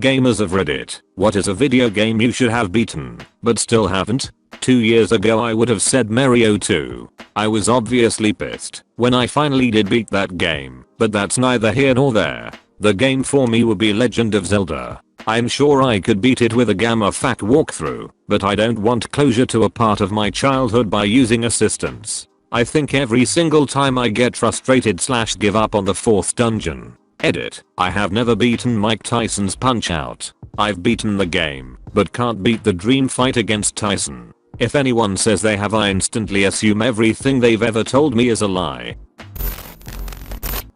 Gamers of Reddit, what is a video game you should have beaten, but still haven't? 2 years ago I would have said Mario 2. I was obviously pissed when I finally did beat that game, but that's neither here nor there. The game for me would be Legend of Zelda. I'm sure I could beat it with a gamma fact walkthrough, but I don't want closure to a part of my childhood by using assistance. I think every single time I get frustrated / give up on the 4th dungeon. Edit. I have never beaten Mike Tyson's Punch-Out. I've beaten the game, but can't beat the dream fight against Tyson. If anyone says they have, I instantly assume everything they've ever told me is a lie.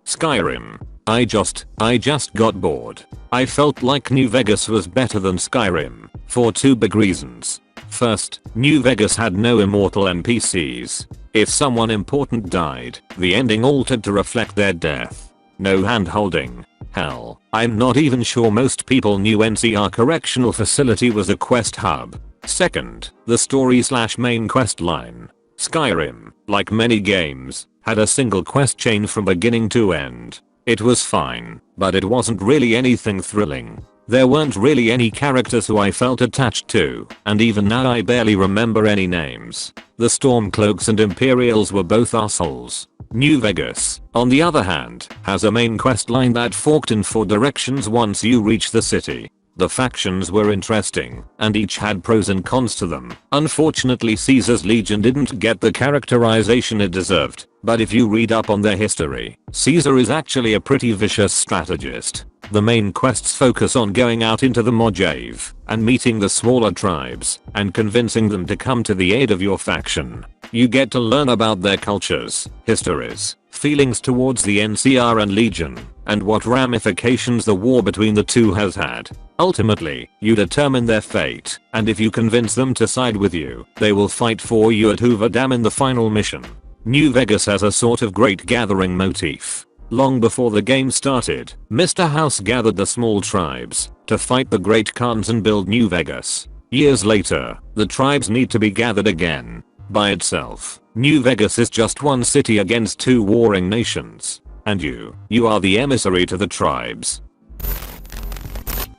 Skyrim. I just got bored. I felt like New Vegas was better than Skyrim, for 2 big reasons. First, New Vegas had no immortal NPCs. If someone important died, the ending altered to reflect their death. No hand-holding. Hell, I'm not even sure most people knew NCR Correctional Facility was a quest hub. Second, the story / main quest line. Skyrim, like many games, had a single quest chain from beginning to end. It was fine, but it wasn't really anything thrilling. There weren't really any characters who I felt attached to, and even now I barely remember any names. The Stormcloaks and Imperials were both assholes. New Vegas, on the other hand, has a main quest line that forked in 4 directions once you reach the city. The factions were interesting, and each had pros and cons to them. Unfortunately, Caesar's Legion didn't get the characterization it deserved, but if you read up on their history, Caesar is actually a pretty vicious strategist. The main quests focus on going out into the Mojave and meeting the smaller tribes and convincing them to come to the aid of your faction. You get to learn about their cultures, histories, feelings towards the NCR and Legion, and what ramifications the war between the two has had. Ultimately, you determine their fate, and if you convince them to side with you, they will fight for you at Hoover Dam in the final mission. New Vegas has a sort of great gathering motif. Long before the game started, Mr. House gathered the small tribes to fight the Great Khans and build New Vegas. Years later, the tribes need to be gathered again. By itself, New Vegas is just one city against 2 warring nations. And you are the emissary to the tribes.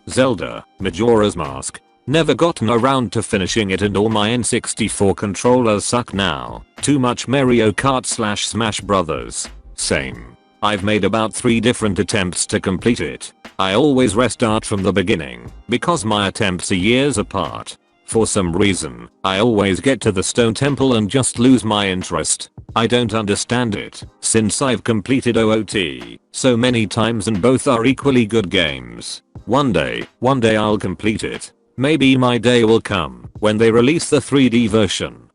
Zelda, Majora's Mask. Never gotten around to finishing it and all my N64 controllers suck now. Too much Mario Kart / Smash Brothers. Same. I've made about 3 different attempts to complete it. I always restart from the beginning, because my attempts are years apart. For some reason, I always get to the Stone Temple and just lose my interest. I don't understand it, since I've completed OOT so many times and both are equally good games. One day I'll complete it. Maybe my day will come when they release the 3D version.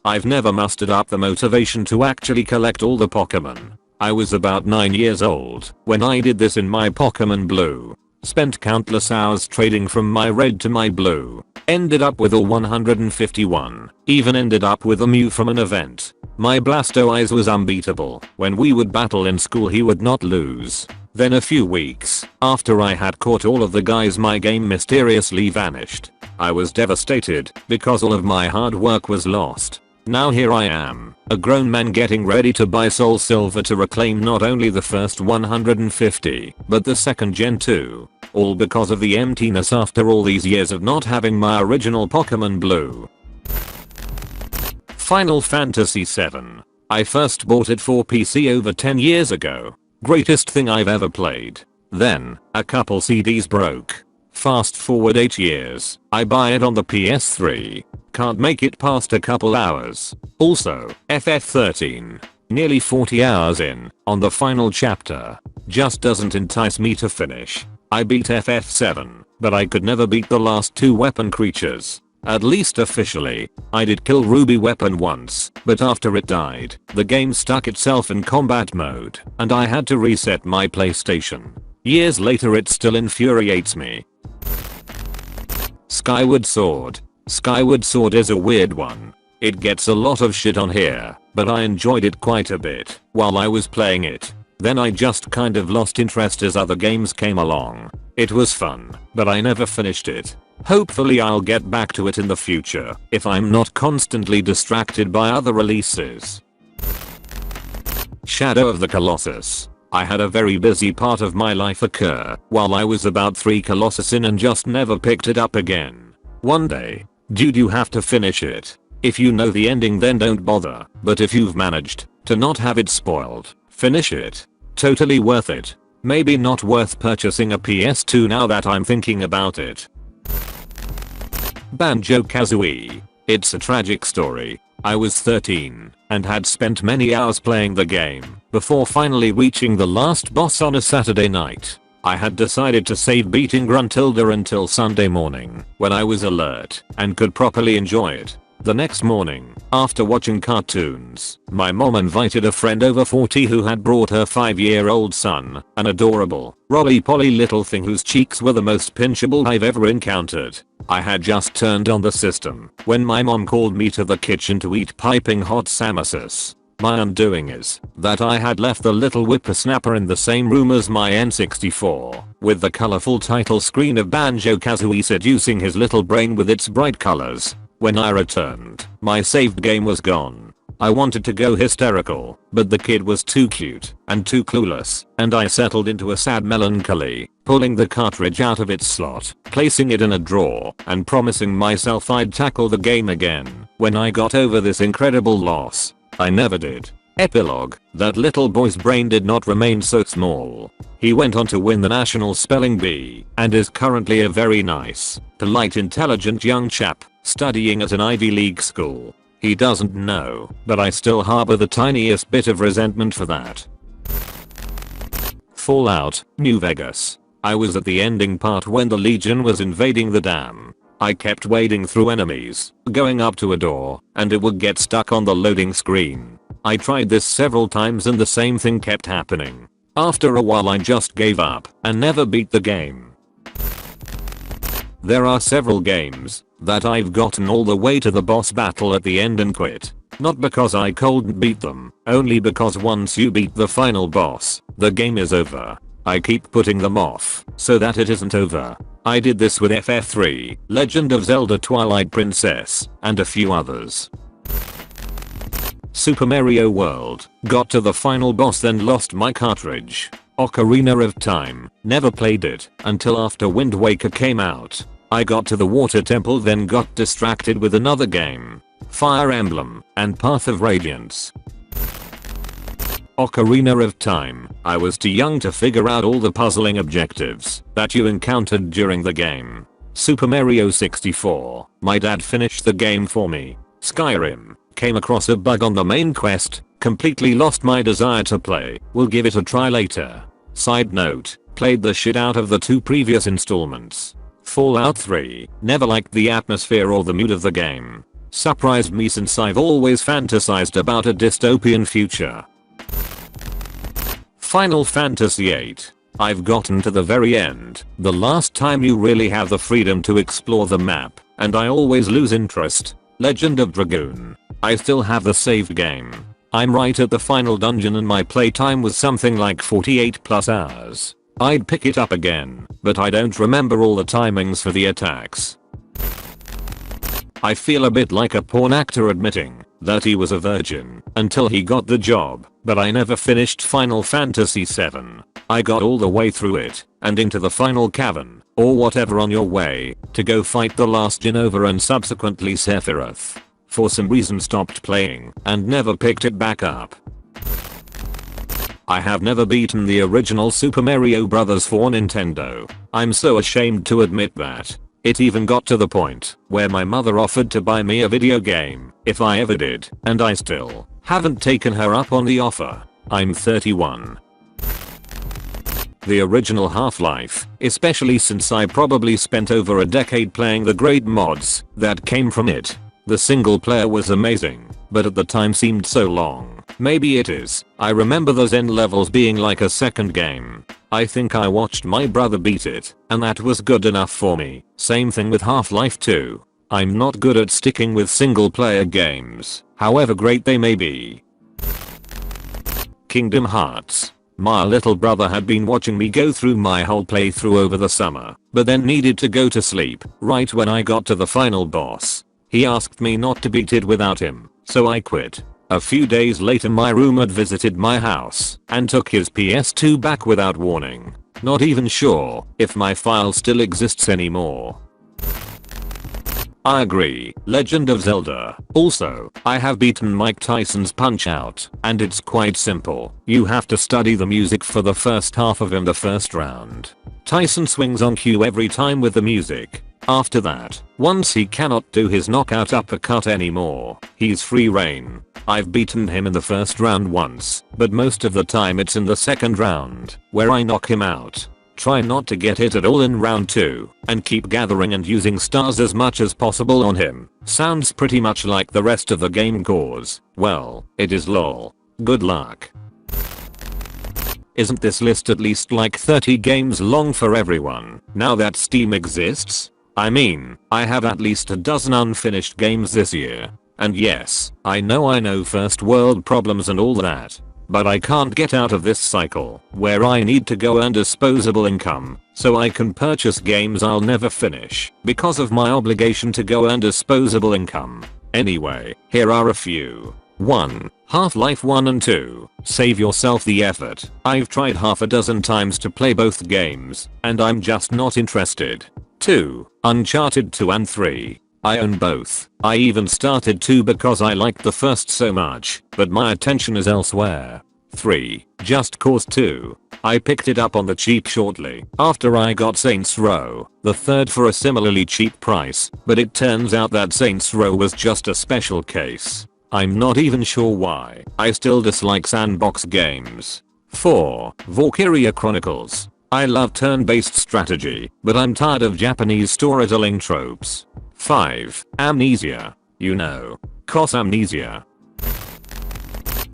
I've never mustered up the motivation to actually collect all the Pokemon. I was about 9 years old when I did this in my Pokemon Blue. Spent countless hours trading from my red to my blue. Ended up with all 151. Even ended up with a Mew from an event. My Blastoise was unbeatable. When we would battle in school he would not lose. Then a few weeks after I had caught all of the guys, my game mysteriously vanished. I was devastated because all of my hard work was lost. Now here I am, a grown man getting ready to buy Soul Silver to reclaim not only the first 150, but the second gen too. All because of the emptiness after all these years of not having my original Pokemon Blue. Final Fantasy VII. I first bought it for PC over 10 years ago. Greatest thing I've ever played. Then, a couple CDs broke. Fast forward 8 years, I buy it on the PS3. Can't make it past a couple hours. Also, FF13. Nearly 40 hours in, on the final chapter. Just doesn't entice me to finish. I beat FF7, but I could never beat the last 2 weapon creatures. At least officially. I did kill Ruby Weapon once, but after it died, the game stuck itself in combat mode, and I had to reset my PlayStation. Years later it still infuriates me. Skyward Sword. Skyward Sword is a weird one. It gets a lot of shit on here, but I enjoyed it quite a bit while I was playing it. Then I just kind of lost interest as other games came along. It was fun, but I never finished it. Hopefully I'll get back to it in the future if I'm not constantly distracted by other releases. Shadow of the Colossus. I had a very busy part of my life occur while I was about 3 Colossus in and just never picked it up again. One day, dude, you have to finish it. If you know the ending then don't bother, but if you've managed to not have it spoiled, finish it. Totally worth it. Maybe not worth purchasing a PS2 now that I'm thinking about it. Banjo-Kazooie. It's a tragic story. I was 13 and had spent many hours playing the game before finally reaching the last boss on a Saturday night. I had decided to save beating Gruntilda until Sunday morning when I was alert and could properly enjoy it. The next morning, after watching cartoons, my mom invited a friend over 40 who had brought her 5-year-old son, an adorable, roly-poly little thing whose cheeks were the most pinchable I've ever encountered. I had just turned on the system when my mom called me to the kitchen to eat piping hot samosas. My undoing is that I had left the little whippersnapper in the same room as my N64, with the colorful title screen of Banjo-Kazooie seducing his little brain with its bright colors. When I returned, my saved game was gone. I wanted to go hysterical, but the kid was too cute and too clueless, and I settled into a sad melancholy, pulling the cartridge out of its slot, placing it in a drawer, and promising myself I'd tackle the game again when I got over this incredible loss. I never did. Epilogue. That little boy's brain did not remain so small. He went on to win the National Spelling Bee and is currently a very nice, polite, intelligent young chap studying at an Ivy League school. He doesn't know, but I still harbor the tiniest bit of resentment for that. Fallout, New Vegas. I was at the ending part when the Legion was invading the dam. I kept wading through enemies, going up to a door, and it would get stuck on the loading screen. I tried this several times and the same thing kept happening. After a while I just gave up and never beat the game. There are several games that I've gotten all the way to the boss battle at the end and quit. Not because I couldn't beat them, only because once you beat the final boss, the game is over. I keep putting them off so that it isn't over. I did this with FF3, Legend of Zelda Twilight Princess, and a few others. Super Mario World. Got to the final boss then lost my cartridge. Ocarina of Time. Never played it until after Wind Waker came out. I got to the water temple then got distracted with another game. Fire Emblem and Path of Radiance. Ocarina of Time. I was too young to figure out all the puzzling objectives that you encountered during the game. Super Mario 64. My dad finished the game for me. Skyrim. Came across a bug on the main quest, completely lost my desire to play, will give it a try later. Side note, played the shit out of the 2 previous installments. Fallout 3, never liked the atmosphere or the mood of the game. Surprised me since I've always fantasized about a dystopian future. Final Fantasy VIII. I've gotten to the very end, the last time you really have the freedom to explore the map, and I always lose interest. Legend of Dragoon. I still have the saved game. I'm right at the final dungeon and my playtime was something like 48+ hours. I'd pick it up again, but I don't remember all the timings for the attacks. I feel a bit like a porn actor admitting that he was a virgin until he got the job, but I never finished Final Fantasy VII. I got all the way through it and into the final Coven, or whatever on your way, to go fight the last Jenova and subsequently Sephiroth. For some reason stopped playing and never picked it back up. I have never beaten the original Super Mario Bros. For Nintendo. I'm so ashamed to admit that. It even got to the point where my mother offered to buy me a video game if I ever did, and I still haven't taken her up on the offer. I'm 31. The original Half-Life, especially since I probably spent over a decade playing the great mods that came from it. The single player was amazing, but at the time seemed so long. Maybe it is. I remember those end levels being like a second game. I think I watched my brother beat it, and that was good enough for me. Same thing with Half-Life 2. I'm not good at sticking with single player games, however great they may be. Kingdom Hearts. My little brother had been watching me go through my whole playthrough over the summer, but then needed to go to sleep right when I got to the final boss. He asked me not to beat it without him, so I quit. A few days later my roommate visited my house and took his PS2 back without warning. Not even sure if my file still exists anymore. I agree, Legend of Zelda. Also, I have beaten Mike Tyson's Punch-Out, and it's quite simple. You have to study the music for the first half of in the first round. Tyson swings on cue every time with the music. After that, once he cannot do his knockout uppercut anymore, he's free reign. I've beaten him in the first round once, but most of the time it's in the second round, where I knock him out. Try not to get hit at all in round 2, and keep gathering and using stars as much as possible on him. Sounds pretty much like the rest of the game cause, well, it is lol. Good luck. Isn't this list at least like 30 games long for everyone, now that Steam exists? I mean, I have at least a dozen unfinished games this year. And yes, I know first world problems and all that. But I can't get out of this cycle where I need to go earn disposable income so I can purchase games I'll never finish because of my obligation to go earn disposable income. Anyway, here are a few. 1. Half-Life 1 and 2. Save yourself the effort. I've tried half a dozen times to play both games and I'm just not interested. 2. Uncharted 2 and 3. I own both. I even started 2 because I liked the first so much, but my attention is elsewhere. 3. Just Cause 2. I picked it up on the cheap shortly after I got Saints Row, the third for a similarly cheap price, but it turns out that Saints Row was just a special case. I'm not even sure why. I still dislike sandbox games. 4. Valkyria Chronicles. I love turn-based strategy, but I'm tired of Japanese storytelling tropes. 5. Amnesia. You know, COS Amnesia.